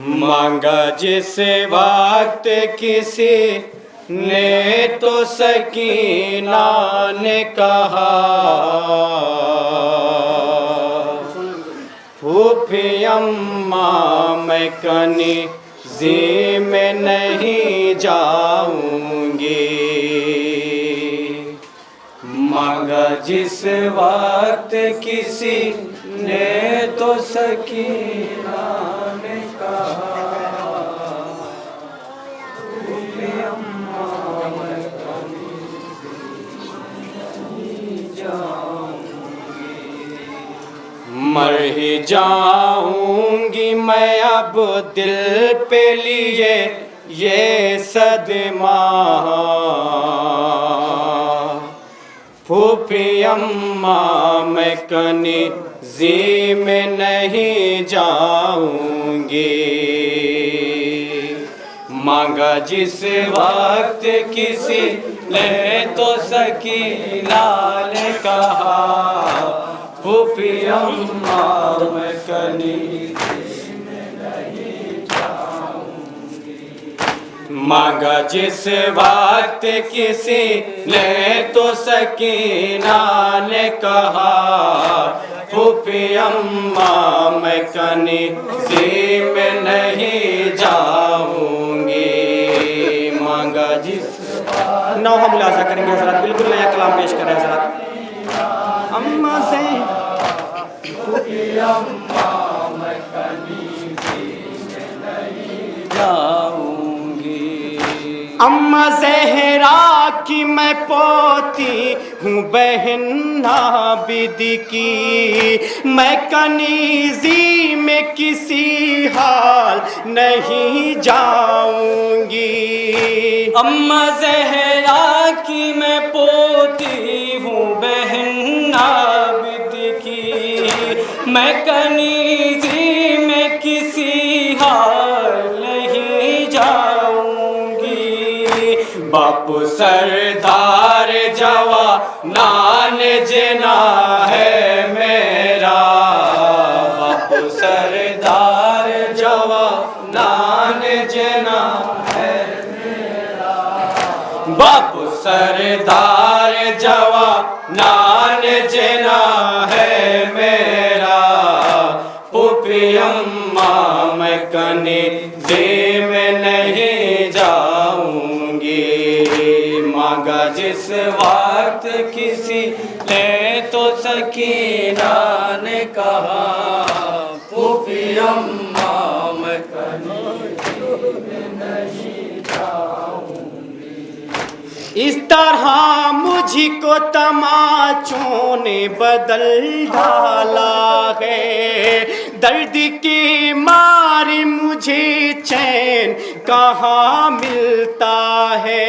मांगा जिस वक्त किसी ने तो सकीना ने कहा, फूफी अम्मा मैं कनीज़ी में नहीं जाऊंगी। मांगा जिस वक्त किसी ने तो सकीना ने कहा, फूफी अम्मा मैं कनीज़ी नहीं जाऊंगी। मर ही जाऊंगी मैं अब दिल पे लिए ये सदमा, फूफी अम्मा मैं कनीज़ी में नहीं जाऊंगी। मांगा जिस वक्त किसी ने तो सकीना ने कहा, फूफी अम्मा मैं कनीज़ी में नहीं जाऊंगी। मांगा जिस वक्त किसी ने तो सकीना ने कहा, फूफी अम्मा मैं कनीज़ी में नहीं जाऊंगी। मांगा जिस नौहा मुलाजा करेंगे हज़रात, बिल्कुल नया कलाम पेश कर रहे हैं हज़रात। अम्मा से फूफी अम्मा मैं कनीज़ी में नहीं जाऊंगी। अम्मा ज़हरा की मैं पोती हूँ बहन नाबिद की, मैं कनीज़ी में किसी हाल नहीं जाऊंगी। अम्मा ज़हरा की मैं पोती हूँ बहन नाबिद की, मैं कनीज़ी में किसी हाल नहीं जाऊंगी। बापू सरदार जवान जना है मेरा, बापू सरदार जवान जना है मेरा, बापू सरदार जवान जना है मेरा, फूफी अम्मा मैं कनीज़ी में नहीं जाऊंगी। मांगा जिस वक्त किसी ने तो सकीना ने कहा, फूफी अम्मा मैं कनीज़ी में नहीं जाऊंगी। इस तरह मुझको तमाचों ने बदल डाला है, दर्द की मारी मुझे चैन कहाँ मिलता है।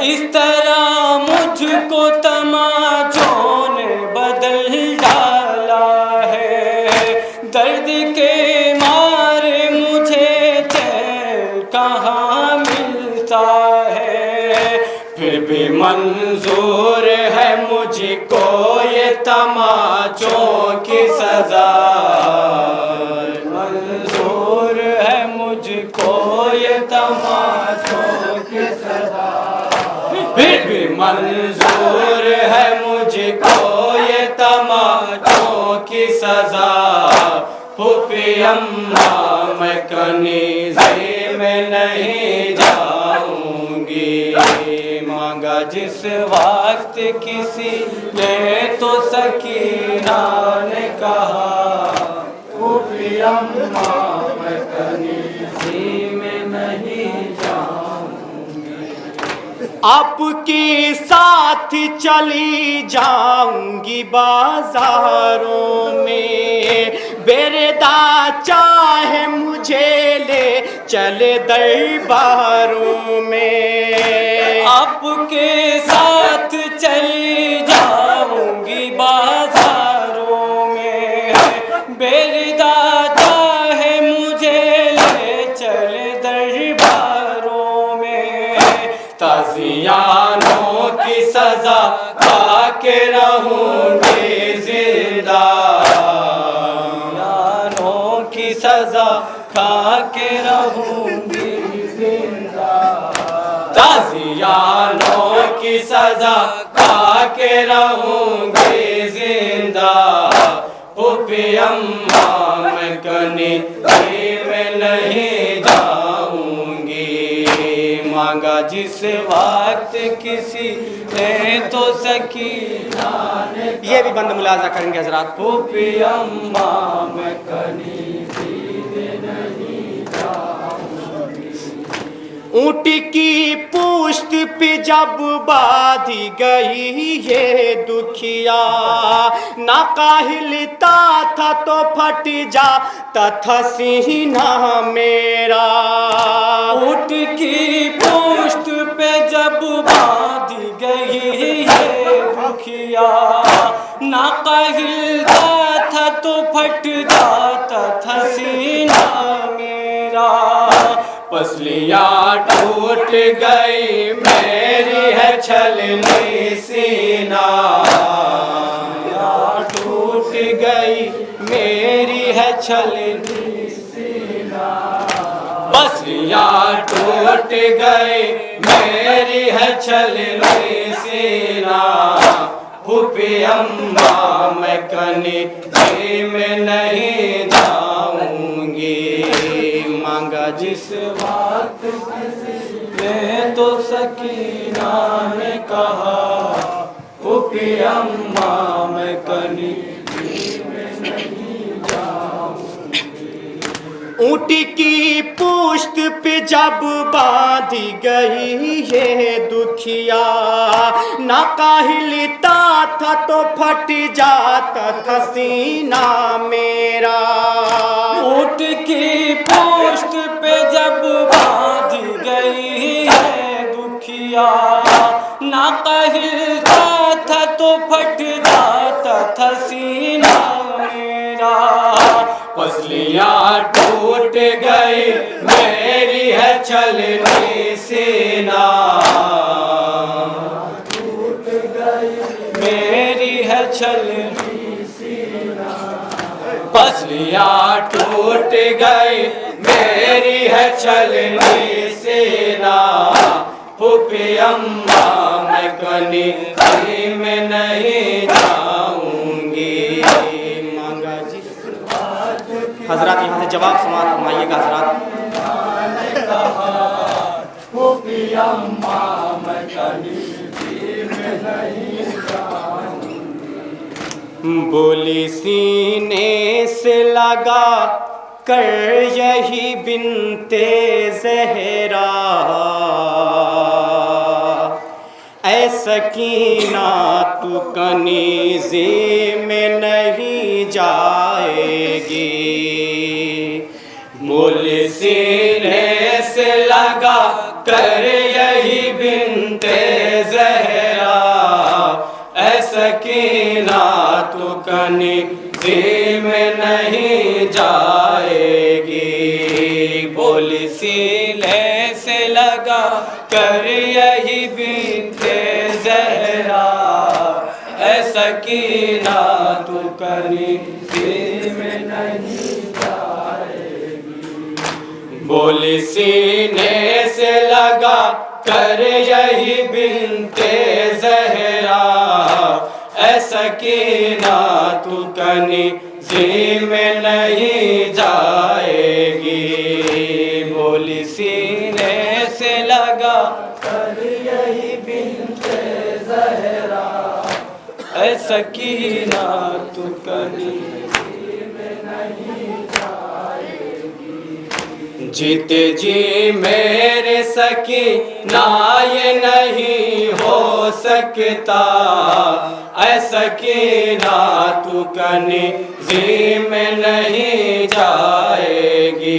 इस तरह मुझको तमाचों ने बदल डाला है, दर्द के मारे मुझे चैन कहाँ मिलता है। फिर भी मंजूर है मुझको ये तमाचों की सजा, मंजूर है मुझको ये तमाचों की सजा। फिर भी मंजूर है मुझको ये तमाचों की सजा, फूफी अम्मा मैं कनीज़ी में नहीं जाऊंगी। मांगा जिस वक्त किसी ने तो सकीना ने कहा, फूफी अम्मा मैं कनीज़ी में नहीं जाऊंगी। आपके साथ चली जाऊंगी बाजारों में, बेरदा चाहे मुझे ले चले दरबारों में। आपके साथ चली जाऊंगी बाजारों में, बेरदा चाहे मुझे ले चले दरबारों में। ताज़ियानों की सजा खा के रहूंगी जिंदा, की सजा खा के रहूंगी जिंदा, ताजियानों की सजा खा के रहूंगी जिंदा। फूफी अम्मा मैं कनी में नहीं जाऊंगी, मांगा जिस वक्त किसी ने तो सकीना ने, ये भी बंद मुलाजा करेंगे हजरात। फूफी अम्मा मैं कनी में नहीं जाऊंगी, ऊंट की पुश्त पे जब बांधी गई ये दुखिया, ना काहिलता था तो फट जाता था सीना मेरा। ऊंट की पुश्त पे जब बांधी गई ये दुखिया, ना काहिलता था तो फट जाता था सीना मेरा। पसलियाँ टूट गई मेरी है छलनी सीना, टूट गई मेरी है छलनी सीना। पसलियाँ टूट गई मेरी है छलनी सीना। फूफी अम्मा मैं कनी में नहीं जाऊंगी, मांगा जिस वक्त ने तो सकीना ने कहा। फूफी अम्मा मैं कनी में नहीं जाऊंगी, ऊंट की पुश्त पे जब बांधी गई ये दुखिया, ना काहिलता था तो फट जाता था सीना मेरा। ऊंट की पुश्त पे जब बांधी गई है दुखिया, ना काहिलता था तो फट जाता था सीना मेरा। पसलियाँ टूट गई मेरी है छलनी सीना, टूट गई मेरी है छलनी सीना। पसलियाँ टूट गई मेरी है छलनी सीना। फूफी अम्मा मैं कनी में नहीं जाऊंगी, मांगा जी। हजरत यहाँ से जवाब समाप्त फरमाइएगा हजरत। फूफी अम्मा मैं कनी में नहीं जाऊंगी, बोली सीने से लगा कर यही बिनते ज़हरा, ऐ सकीना तू कनीज़े में नहीं जाएगी। बोले सीने से लगा कर यही बिनते ज़हरा, ऐ सकीना तू कनीज़े में नहीं जाएगी। बोली सीने से लगा कर यही बिनते ज़हरा, ऐ सकीना तू कनीज़े में नहीं जाएगी। बोली सीने से लगा कर यही बिनते ज़हरा, ऐ सकीना तू कनीज़े में नहीं जाएगी। बोली सीने से लगा कर यही बिनते ज़हरा, ऐ सकीना तू कनीज़े में नहीं जाएगी। जीते जी मेरे सकीना ये नहीं हो सकता, ऐ सकीना तू कनीज़े में नहीं जाएगी।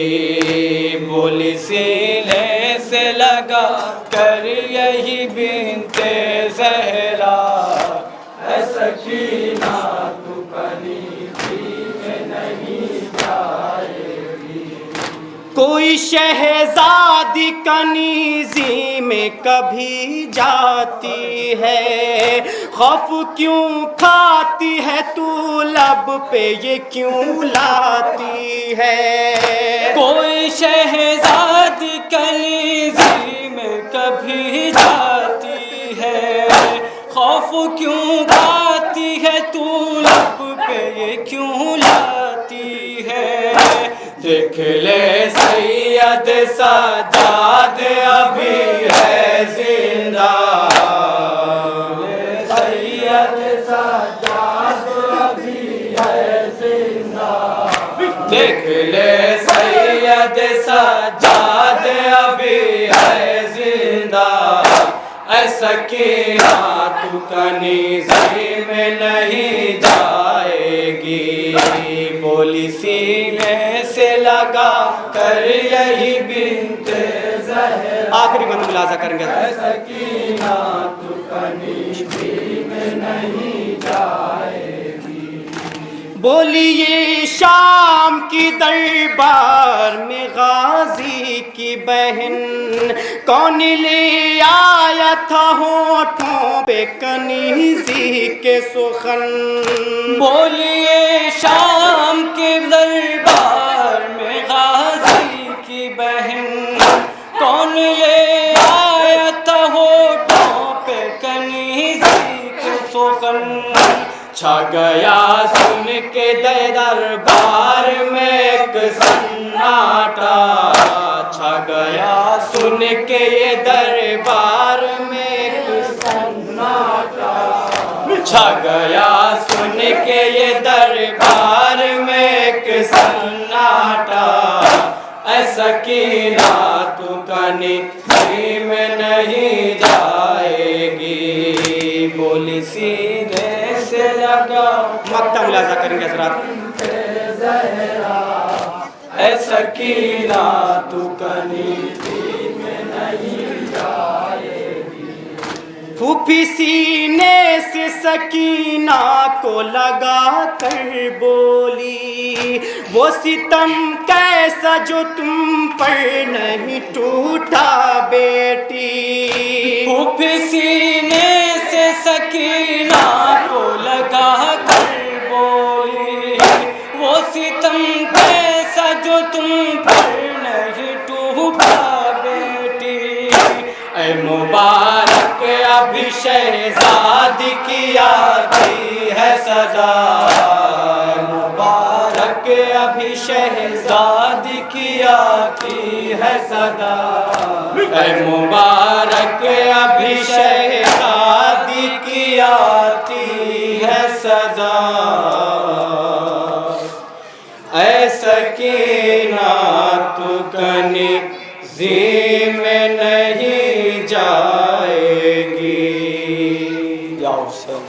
बोली सीने से लगा कर यही बिनते ज़हरा, ऐ सकीना तू कनीज़े में नहीं जाएगी। कोई शहजादी कनीज़ी में कभी जाती है, खौफ क्यों खाती है तू लब पे ये क्यों लाती है। कोई शहजादी कनीज़ी में कभी जाती है, खौफ क्यों खाती है तू लब पे ये क्यों लाती है। देख ले सैयद सज्जाद अभी है जिंदा, सैयद सज्जाद अभी है जिंदा। देख ले सैयद सज्जाद अभी है जिंदा, ऐसा कि तू कनीज़ी में नहीं जाएगी। बोली सीने से लगा कर यही बिन्ते ज़हरा, आखिरी बंद मुलाजा करेंगे। ऐसा कि तू कनीज़ी में नहीं जाएगी। बोली ये शाम की दरबार में गाजी की बहन कौन ले आया था होठों पे कनीज़ी के सुखन। बोलिए शाम के दरबार में गाजी की बहन कौन ले आया था होठों पे कनीज़ी के सुखन। छा गया सुन के दरबार में एक सन्नाटा, छा गया सुन के ये दरबार में एक सन्नाटा, छा गया सुन के ये दरबार में एक सन्नाटा। ऐसा कि तू कनीज़ी में नहीं जाएगी। बोली सीने से लगा, मक्ता मुलाजा करेंगे हज़रात। ऐसा कि तू कनीज़ी में नहीं जाएगी। फूफी सीने से सकीना को लगा कर बोली, वो सितम कैसा जो तुम पर नहीं टूटा बेटी। फूफी सीने से सकीना को लगा कर बोली, वो सितम कैसा जो तुम पर नहीं टूटा बेटी। ऐ मुबारक अभी शहजादी की आती है सदा, मुबारक अभी शहजादी की आती है सदा। ऐ मुबारक अभी शहजादी की आती है सदा। ऐसा कि तू कनीज़ी में नहीं जाएगी। या हुसैन।